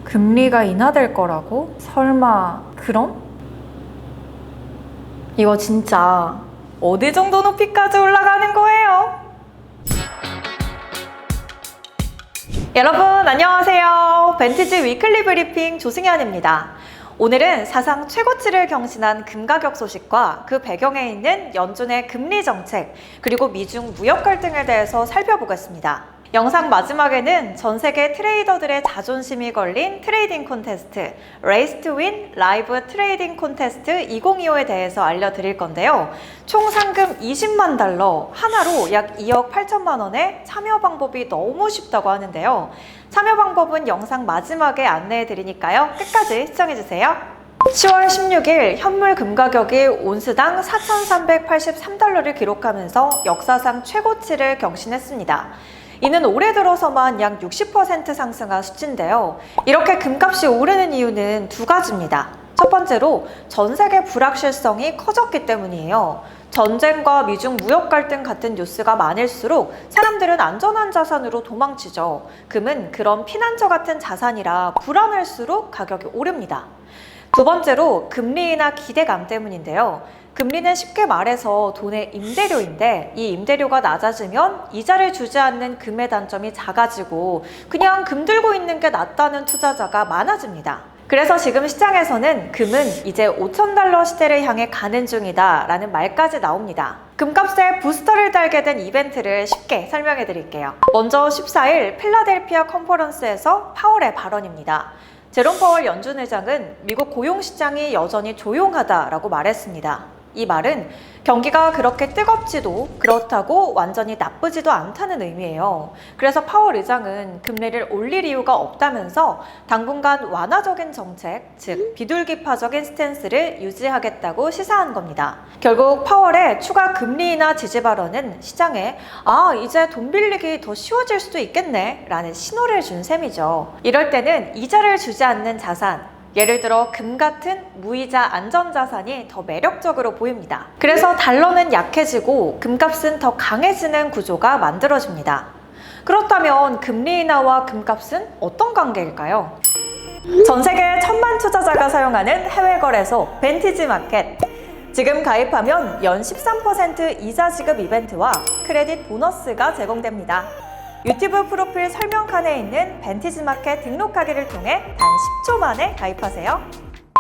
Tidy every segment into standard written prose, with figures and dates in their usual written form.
금리가 인하될 거라고? 설마 그럼? 이거 진짜 어느 정도 높이까지 올라가는 거예요? 여러분 안녕하세요. 벤티지 위클리 브리핑 조승현입니다. 오늘은 사상 최고치를 경신한 금 가격 소식과 그 배경에 있는 연준의 금리 정책, 그리고 미중 무역 갈등에 대해서 살펴보겠습니다. 영상 마지막에는 전 세계 트레이더들의 자존심이 걸린 트레이딩 콘테스트 Race to Win 라이브 트레이딩 콘테스트 2025에 대해서 알려드릴 건데요. 총 상금 20만 달러, 하나로 약 2억 8천만 원의 참여 방법이 너무 쉽다고 하는데요. 참여 방법은 영상 마지막에 안내해 드리니까요. 끝까지 시청해주세요. 10월 16일 현물 금 가격이 온스당 4,383달러를 기록하면서 역사상 최고치를 경신했습니다. 이는 올해 들어서만 약 60% 상승한 수치인데요. 이렇게 금값이 오르는 이유는 두 가지입니다. 첫 번째로 전 세계 불확실성이 커졌기 때문이에요. 전쟁과 미중 무역 갈등 같은 뉴스가 많을수록 사람들은 안전한 자산으로 도망치죠. 금은 그런 피난처 같은 자산이라 불안할수록 가격이 오릅니다. 두 번째로 금리 인하 기대감 때문인데요. 금리는 쉽게 말해서 돈의 임대료인데, 이 임대료가 낮아지면 이자를 주지 않는 금의 단점이 작아지고 그냥 금 들고 있는 게 낫다는 투자자가 많아집니다. 그래서 지금 시장에서는 금은 이제 5,000달러 시대를 향해 가는 중이다 라는 말까지 나옵니다. 금값에 부스터를 달게 된 이벤트를 쉽게 설명해 드릴게요. 먼저 14일 필라델피아 컨퍼런스에서 파월의 발언입니다. 제롬 파월 연준 의장은 미국 고용시장이 여전히 조용하다라고 말했습니다. 이 말은 경기가 그렇게 뜨겁지도 그렇다고 완전히 나쁘지도 않다는 의미예요. 그래서 파월 의장은 금리를 올릴 이유가 없다면서 당분간 완화적인 정책, 즉 비둘기파적인 스탠스를 유지하겠다고 시사한 겁니다. 결국 파월의 추가 금리 인하 지지 발언은 시장에 이제 돈 빌리기 더 쉬워질 수도 있겠네 라는 신호를 준 셈이죠. 이럴 때는 이자를 주지 않는 자산, 예를 들어 금 같은 무이자 안전자산이 더 매력적으로 보입니다. 그래서 달러는 약해지고 금값은 더 강해지는 구조가 만들어집니다. 그렇다면 금리 인하와 금값은 어떤 관계일까요? 전 세계 1,000만 투자자가 사용하는 해외 거래소 벤티지 마켓. 지금 가입하면 연 13% 이자 지급 이벤트와 크레딧 보너스가 제공됩니다. 유튜브 프로필 설명칸에 있는 벤티지 마켓 등록하기를 통해 단 10초 만에 가입하세요.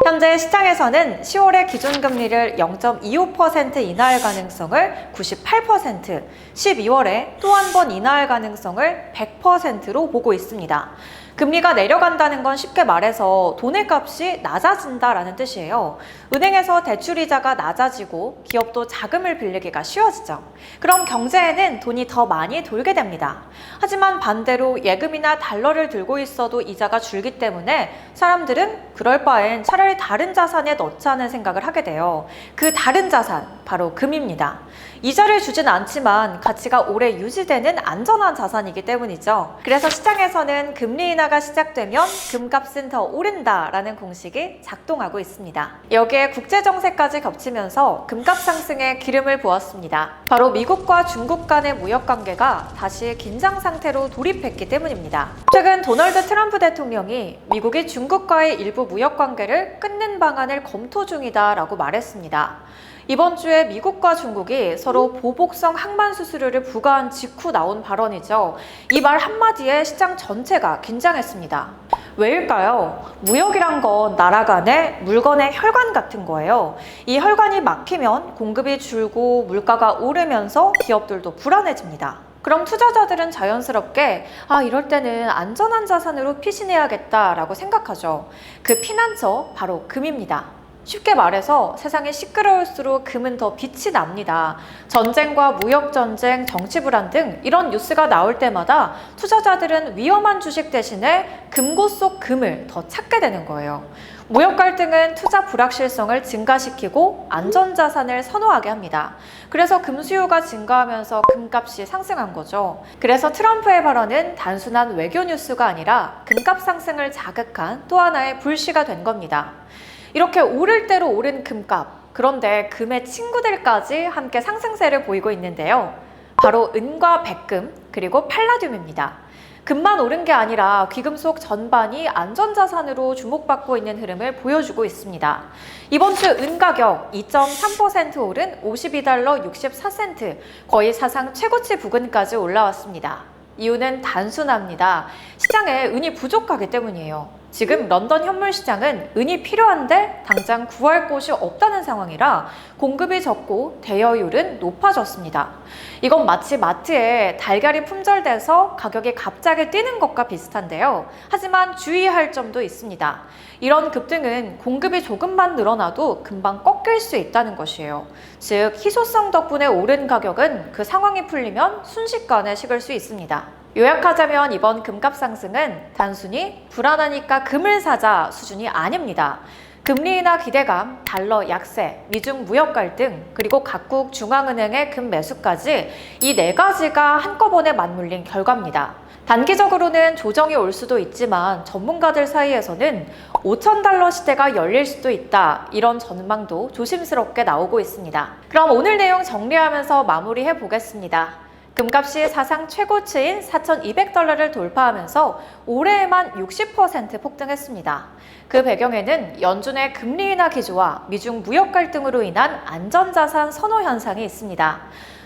현재 시장에서는 10월의 기준금리를 0.25% 인하할 가능성을 98%, 12월에 또 한 번 인하할 가능성을 100%로 보고 있습니다. 금리가 내려간다는 건 쉽게 말해서 돈의 값이 낮아진다라는 뜻이에요. 은행에서 대출이자가 낮아지고 기업도 자금을 빌리기가 쉬워지죠. 그럼 경제에는 돈이 더 많이 돌게 됩니다. 하지만 반대로 예금이나 달러를 들고 있어도 이자가 줄기 때문에 사람들은 그럴 바엔 차라리 다른 자산에 넣자는 생각을 하게 돼요. 그 다른 자산, 바로 금입니다. 이자를 주진 않지만 가치가 오래 유지되는 안전한 자산이기 때문이죠. 그래서 시장에서는 금리 인하가 시작되면 금값은 더 오른다라는 공식이 작동하고 있습니다. 여기에 국제정세까지 겹치면서 금값 상승에 기름을 부었습니다. 바로 미국과 중국 간의 무역 관계가 다시 긴장 상태로 돌입했기 때문입니다. 최근 도널드 트럼프 대통령이 미국이 중국과의 일부 무역 관계를 끊는 방안을 검토 중이다라고 말했습니다. 이번 주에 미국과 중국이 서로 보복성 항만 수수료를 부과한 직후 나온 발언이죠. 이 말 한마디에 시장 전체가 긴장했습니다. 왜일까요? 무역이란 건 나라 간의 물건의 혈관 같은 거예요. 이 혈관이 막히면 공급이 줄고 물가가 오르면서 기업들도 불안해집니다. 그럼 투자자들은 자연스럽게 이럴 때는 안전한 자산으로 피신해야겠다라고 생각하죠. 그 피난처 바로 금입니다. 쉽게 말해서 세상이 시끄러울수록 금은 더 빛이 납니다. 전쟁과 무역전쟁, 정치불안 등 이런 뉴스가 나올 때마다 투자자들은 위험한 주식 대신에 금고 속 금을 더 찾게 되는 거예요. 무역 갈등은 투자 불확실성을 증가시키고 안전자산을 선호하게 합니다. 그래서 금 수요가 증가하면서 금값이 상승한 거죠. 그래서 트럼프의 발언은 단순한 외교 뉴스가 아니라 금값 상승을 자극한 또 하나의 불씨가 된 겁니다. 이렇게 오를 대로 오른 금값, 그런데 금의 친구들까지 함께 상승세를 보이고 있는데요. 바로 은과 백금, 그리고 팔라듐입니다. 금만 오른 게 아니라 귀금속 전반이 안전자산으로 주목받고 있는 흐름을 보여주고 있습니다. 이번 주 은 가격 2.3% 오른 52달러 64센트, 거의 사상 최고치 부근까지 올라왔습니다. 이유는 단순합니다. 시장에 은이 부족하기 때문이에요. 지금 런던 현물 시장은 은이 필요한데 당장 구할 곳이 없다는 상황이라 공급이 적고 대여율은 높아졌습니다. 이건 마치 마트에 달걀이 품절돼서 가격이 갑자기 뛰는 것과 비슷한데요. 하지만 주의할 점도 있습니다. 이런 급등은 공급이 조금만 늘어나도 금방 꺾일 수 있다는 것이에요. 즉, 희소성 덕분에 오른 가격은 그 상황이 풀리면 순식간에 식을 수 있습니다. 요약하자면 이번 금값 상승은 단순히 불안하니까 금을 사자 수준이 아닙니다. 금리 인하 기대감, 달러 약세, 미중 무역 갈등, 그리고 각국 중앙은행의 금 매수까지 이 네 가지가 한꺼번에 맞물린 결과입니다. 단기적으로는 조정이 올 수도 있지만 전문가들 사이에서는 5,000달러 시대가 열릴 수도 있다, 이런 전망도 조심스럽게 나오고 있습니다. 그럼 오늘 내용 정리하면서 마무리해 보겠습니다. 금값이 사상 최고치인 4,200달러를 돌파하면서 올해에만 60% 폭등했습니다. 그 배경에는 연준의 금리 인하 기조와 미중 무역 갈등으로 인한 안전자산 선호 현상이 있습니다.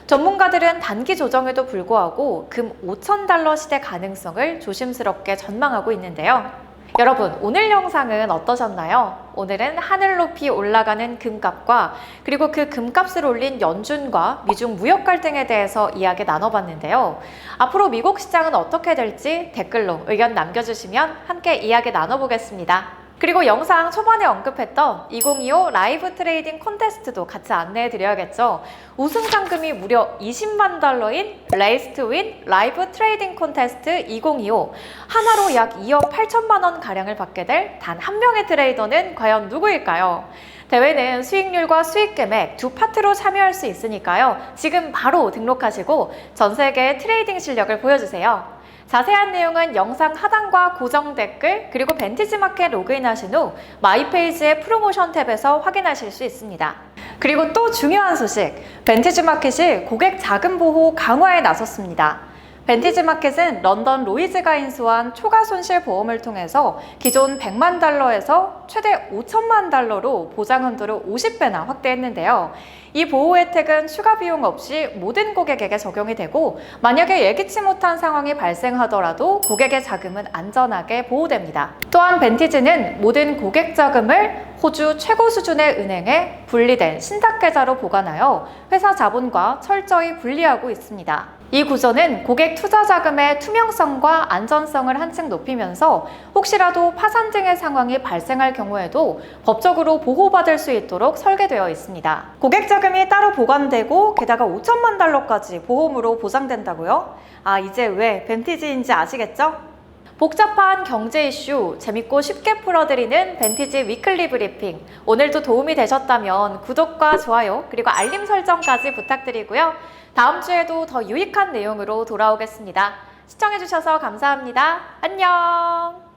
전문가들은 단기 조정에도 불구하고 금 5,000달러 시대 가능성을 조심스럽게 전망하고 있는데요. 여러분, 오늘 영상은 어떠셨나요? 오늘은 하늘 높이 올라가는 금값과 그리고 그 금값을 올린 연준과 미중 무역 갈등에 대해서 이야기 나눠봤는데요. 앞으로 미국 시장은 어떻게 될지 댓글로 의견 남겨주시면 함께 이야기 나눠보겠습니다. 그리고 영상 초반에 언급했던 2025 라이브 트레이딩 콘테스트도 같이 안내해 드려야겠죠. 우승 상금이 무려 20만 달러인 레이스 투 윈 라이브 트레이딩 콘테스트 2025. 하나로 약 2억 8천만 원 가량을 받게 될 단 한 명의 트레이더는 과연 누구일까요? 대회는 수익률과 수익 금액 두 파트로 참여할 수 있으니까요. 지금 바로 등록하시고 전 세계의 트레이딩 실력을 보여주세요. 자세한 내용은 영상 하단과 고정 댓글 그리고 벤티지마켓 로그인하신 후 마이페이지의 프로모션 탭에서 확인하실 수 있습니다. 그리고 또 중요한 소식, 벤티지마켓이 고객 자금 보호 강화에 나섰습니다. 벤티지마켓은 런던 로이즈가 인수한 초과 손실 보험을 통해서 기존 100만 달러에서 최대 5천만 달러로 보장 한도를 50배나 확대했는데요. 이 보호 혜택은 추가 비용 없이 모든 고객에게 적용이 되고 만약에 예기치 못한 상황이 발생하더라도 고객의 자금은 안전하게 보호됩니다. 또한 벤티지는 모든 고객 자금을 호주 최고 수준의 은행에 분리된 신탁계좌로 보관하여 회사 자본과 철저히 분리하고 있습니다. 이 구조는 고객 투자 자금의 투명성과 안전성을 한층 높이면서 혹시라도 파산 등의 상황이 발생할 경우에도 법적으로 보호받을 수 있도록 설계되어 있습니다. 고객 자금이 따로 보관되고 게다가 5천만 달러까지 보험으로 보장된다고요? 아, 이제 왜 벤티지인지 아시겠죠? 복잡한 경제 이슈 재밌고 쉽게 풀어드리는 벤티지 위클리 브리핑. 오늘도 도움이 되셨다면 구독과 좋아요 그리고 알림 설정까지 부탁드리고요. 다음 주에도 더 유익한 내용으로 돌아오겠습니다. 시청해주셔서 감사합니다. 안녕!